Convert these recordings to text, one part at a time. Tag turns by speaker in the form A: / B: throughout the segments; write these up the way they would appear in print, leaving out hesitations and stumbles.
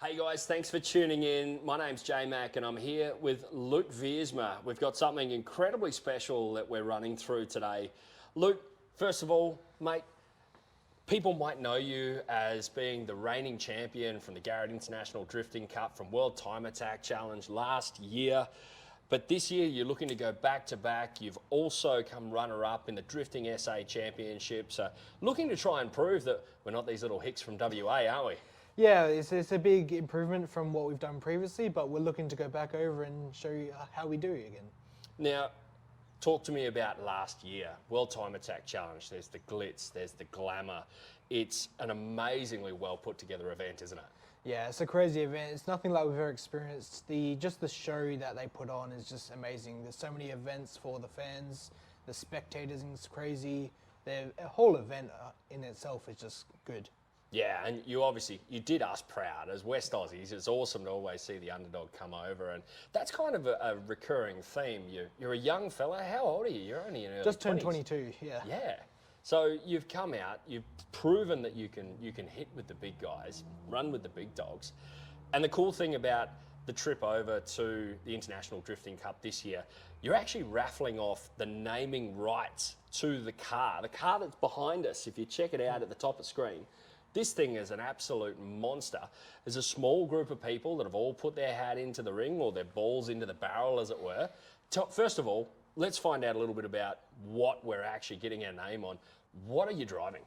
A: Hey guys, thanks for tuning in. My name's J-Mac and I'm here with Luke Veersma. We've got something incredibly special that we're running through today. Luke, first of all, mate, people might know you as being the reigning champion from the Garrett International Drifting Cup from World Time Attack Challenge last year. But this year you're looking to go back to back. You've also come runner-up in the Drifting SA Championship. So looking to try and prove that we're not these little hicks from WA, aren't we?
B: Yeah, it's a big improvement from what we've done previously, but we're looking to go back over and show you how we do again.
A: Now, talk to me about last year. World Time Attack Challenge. There's the glitz, there's the glamour. It's an amazingly well put together event, isn't it?
B: Yeah, it's a crazy event. It's nothing like we've ever experienced. Just the show that they put on is just amazing. There's so many events for the fans, the spectators, and it's crazy. The whole event in itself is just good.
A: Yeah, and you did us proud. As West Aussies, it's awesome to always see the underdog come over, and that's kind of a recurring theme. You're a young fella. How old are you? You're only in your early
B: Just turned
A: 20s.
B: 22, yeah.
A: Yeah. So you've come out, you've proven that you can hit with the big guys, run with the big dogs. And the cool thing about the trip over to the International Drifting Cup this year, you're actually raffling off the naming rights to the car that's behind us. If you check it out at the top of the screen, this thing is an absolute monster. There's a small group of people that have all put their hat into the ring, or their balls into the barrel, as it were. First of all, let's find out a little bit about what we're actually getting our name on. What are you driving?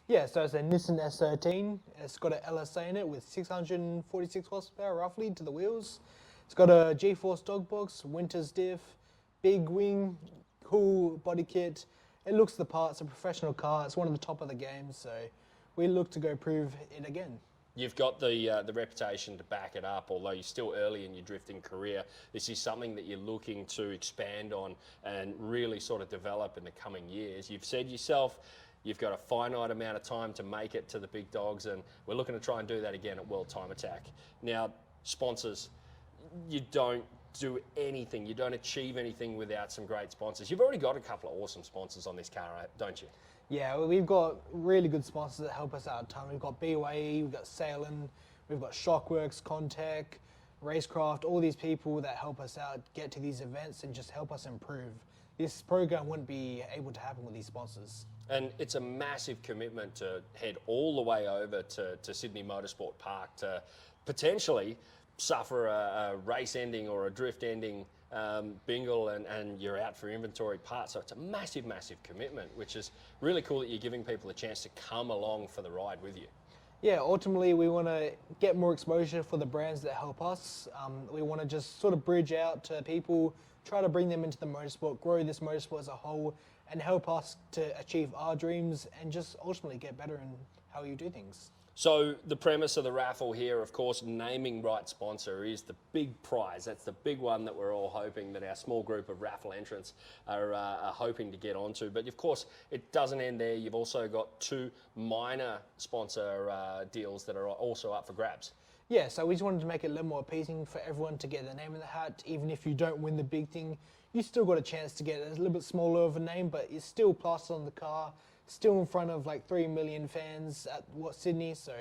B: Yeah, so it's a Nissan S13. It's got an LSA in it with 646 horsepower roughly to the wheels. It's got a G-Force dog box, Winters diff, big wing, cool body kit. It looks the part. It's a professional car. It's one of the top of the game, so we look to go prove it again.
A: You've got the reputation to back it up, although you're still early in your drifting career. This is something that you're looking to expand on and really sort of develop in the coming years. You've said yourself, you've got a finite amount of time to make it to the big dogs, and we're looking to try and do that again at World Time Attack. Now, sponsors, you don't do anything, you don't achieve anything without some great sponsors. You've already got a couple of awesome sponsors on this car, don't you?
B: Yeah, we've got really good sponsors that help us out a ton. We've got BYE, we've got Salem, we've got Shockworks, Contec, Racecraft, all these people that help us out, get to these events and just help us improve. This program wouldn't be able to happen with these sponsors.
A: And it's a massive commitment to head all the way over to Sydney Motorsport Park to potentially suffer a race ending or a drift ending bingle and you're out for inventory parts. So it's a massive, massive commitment, which is really cool that you're giving people a chance to come along for the ride with you.
B: Yeah, ultimately we want to get more exposure for the brands that help us. We want to just sort of bridge out to people, try to bring them into the motorsport, grow this motorsport as a whole, and help us to achieve our dreams and just ultimately get better in how you do things.
A: So the premise of the raffle here, of course, naming right sponsor is the big prize. That's the big one that we're all hoping that our small group of raffle entrants are hoping to get onto. But of course, it doesn't end there. You've also got two minor sponsor deals that are also up for grabs.
B: Yeah, so we just wanted to make it a little more appeasing for everyone to get their name in the hat. Even if you don't win the big thing, you still got a chance to get a little bit smaller of a name, but it's still plastered on the car. Still in front of like 3 million fans at Sydney, so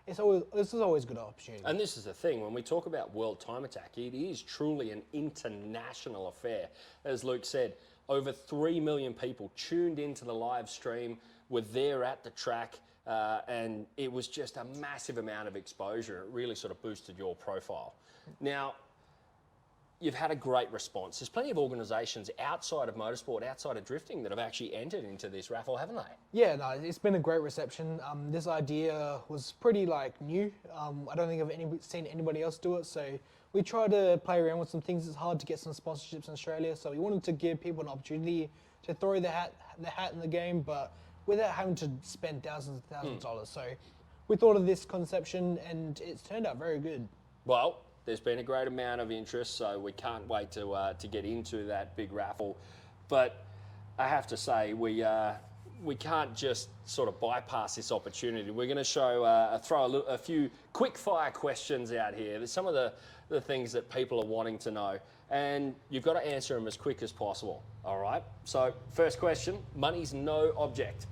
B: this is always a good opportunity.
A: And this is the thing, when we talk about World Time Attack, it is truly an international affair. As Luke said, over 3 million people tuned into the live stream, were there at the track, and it was just a massive amount of exposure. It really sort of boosted your profile. Now, you've had a great response. There's plenty of organisations outside of motorsport, outside of drifting, that have actually entered into this raffle, haven't they?
B: Yeah, no, it's been a great reception. This idea was pretty new. I don't think I've seen anybody else do it, so we tried to play around with some things. It's hard to get some sponsorships in Australia, so we wanted to give people an opportunity to throw the hat in the game, but without having to spend thousands and thousands of dollars. So we thought of this conception, and it's turned out very good.
A: Well, there's been a great amount of interest, so we can't wait to get into that big raffle. But I have to say, we can't just sort of bypass this opportunity. We're going to throw a few quick-fire questions out here. There's some of the things that people are wanting to know, and you've got to answer them as quick as possible. All right? So first question, money's no object.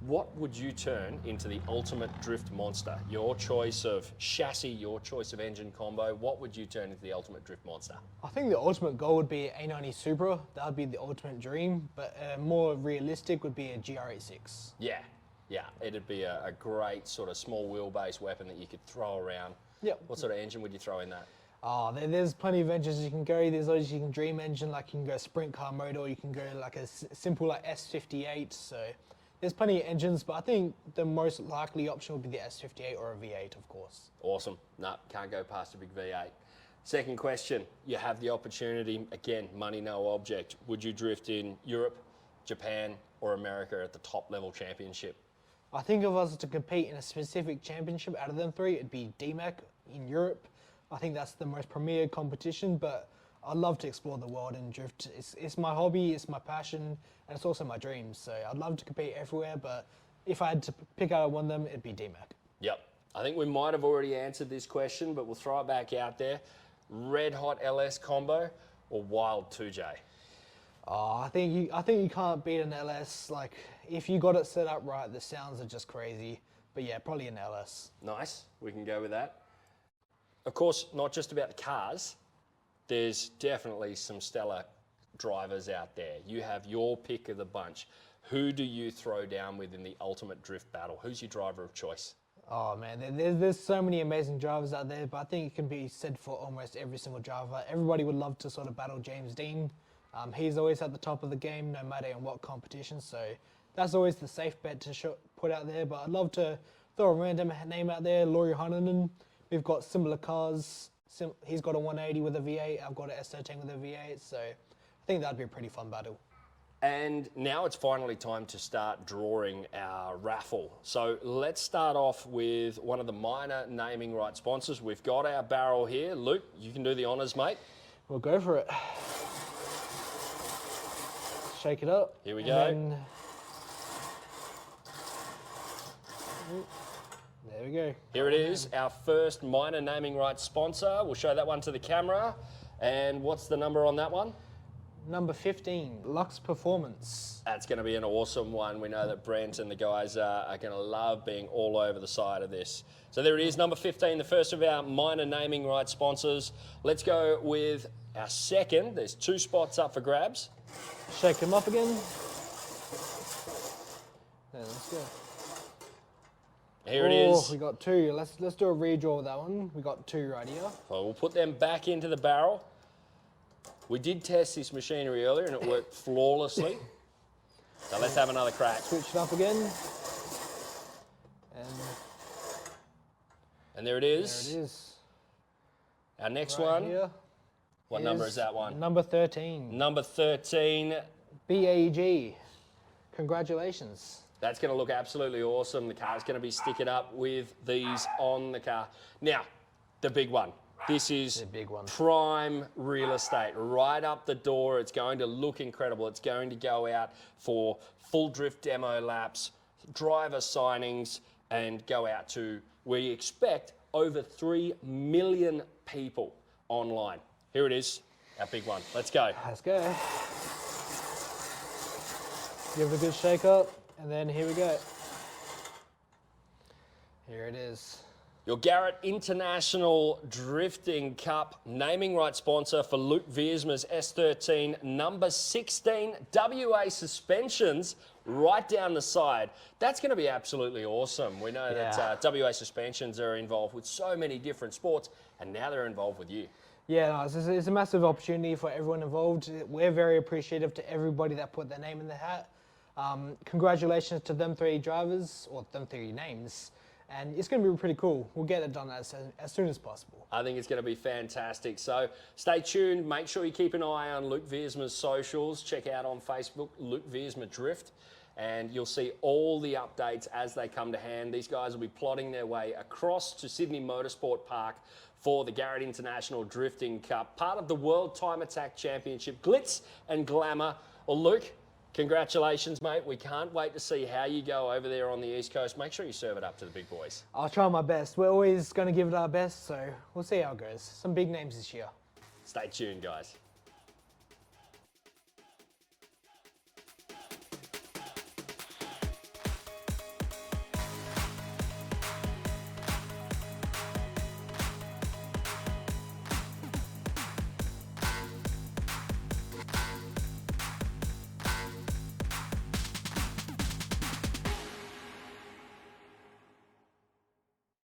A: what would you turn into the ultimate drift monster? Your choice of chassis, your choice of engine combo, what would you turn into the ultimate drift monster?
B: I think the ultimate goal would be A90 Supra. That would be the ultimate dream, but more realistic would be a GR86.
A: Yeah, it'd be a great sort of small wheelbase weapon that you could throw around.
B: Yep.
A: What sort of engine would you throw in that?
B: Oh, there's plenty of engines you can go. There's always you can dream engine, like you can go sprint car mode, or you can go like a simple like S58. So there's plenty of engines, but I think the most likely option would be the S58 or a V8, of course.
A: Awesome. No, can't go past a big V8. Second question, you have the opportunity, again, money no object. Would you drift in Europe, Japan, or America at the top level championship?
B: I think if I was to compete in a specific championship out of them three, it'd be DMAC in Europe. I think that's the most premier competition, but I'd love to explore the world and drift. It's my hobby, it's my passion, and it's also my dream. So I'd love to compete everywhere, but if I had to pick out one of them, it'd be DMAC.
A: Yep. I think we might have already answered this question, but we'll throw it back out there. Red hot LS combo or wild 2J?
B: Oh, I think you can't beat an LS. Like, if you got it set up right, the sounds are just crazy. But yeah, probably an LS.
A: Nice, we can go with that. Of course, not just about the cars. There's definitely some stellar drivers out there. You have your pick of the bunch. Who do you throw down with in the ultimate drift battle? Who's your driver of choice?
B: Oh man, there's so many amazing drivers out there, but I think it can be said for almost every single driver. Everybody would love to sort of battle James Dean. He's always at the top of the game, no matter in what competition. So that's always the safe bet to put out there. But I'd love to throw a random name out there, Laurie Heinonen. We've got similar cars. He's got a 180 with a V8. I've got an S13 with a V8. So I think that'd be a pretty fun battle.
A: And now it's finally time to start drawing our raffle. So let's start off with one of the minor naming right sponsors. We've got our barrel here. Luke, you can do the honours, mate.
B: We'll go for it. Shake it up.
A: Here we go.
B: There we go.
A: Here it is, our first minor naming rights sponsor. We'll show that one to the camera. And what's the number on that one?
B: Number 15, Lux Performance.
A: That's going to be an awesome one. We know that Brent and the guys are going to love being all over the side of this. So there it is, number 15, the first of our minor naming rights sponsors. Let's go with our second. There's 2 spots up for grabs.
B: Shake them up again. There, let's go.
A: Here it is.
B: We got 2. Let's do a redraw with that one. We got 2 right here.
A: So we'll put them back into the barrel. We did test this machinery earlier and it worked flawlessly. So let's have another crack.
B: Switch it up again.
A: And there it is.
B: There it is.
A: Our next
B: Right
A: one.
B: here
A: What number is that one?
B: Number 13.
A: Number 13.
B: BAG. Congratulations.
A: That's going to look absolutely awesome. The car's going to be sticking up with these on the car. Now, the big one. This is
B: The big one.
A: prime real estate. Right up the door. It's going to look incredible. It's going to go out for full drift demo laps, driver signings, and go out to, we expect, over 3 million people online. Here it is, our big one. Let's go.
B: Let's go. Give it a good shake up, and then here we go. Here it is.
A: Your Garrett International Drifting Cup naming right sponsor for Luke Veersma's S13, number 16, WA Suspensions, right down the side. That's going to be absolutely awesome. We know that WA Suspensions are involved with so many different sports, and now they're involved with you.
B: Yeah, no, it's a massive opportunity for everyone involved. We're very appreciative to everybody that put their name in the hat. Congratulations to them 3 drivers, or them 3 names. And it's going to be pretty cool. We'll get it done as soon as possible.
A: I think it's going to be fantastic. So stay tuned. Make sure you keep an eye on Luke Veersma's socials. Check out on Facebook, Luke Veersma Drift. And you'll see all the updates as they come to hand. These guys will be plotting their way across to Sydney Motorsport Park for the Garrett International Drifting Cup, part of the World Time Attack Championship. Glitz and glamour. Well, Luke, congratulations, mate. We can't wait to see how you go over there on the East Coast. Make sure you serve it up to the big boys.
B: I'll try my best. We're always going to give it our best, so we'll see how it goes. Some big names this year.
A: Stay tuned, guys.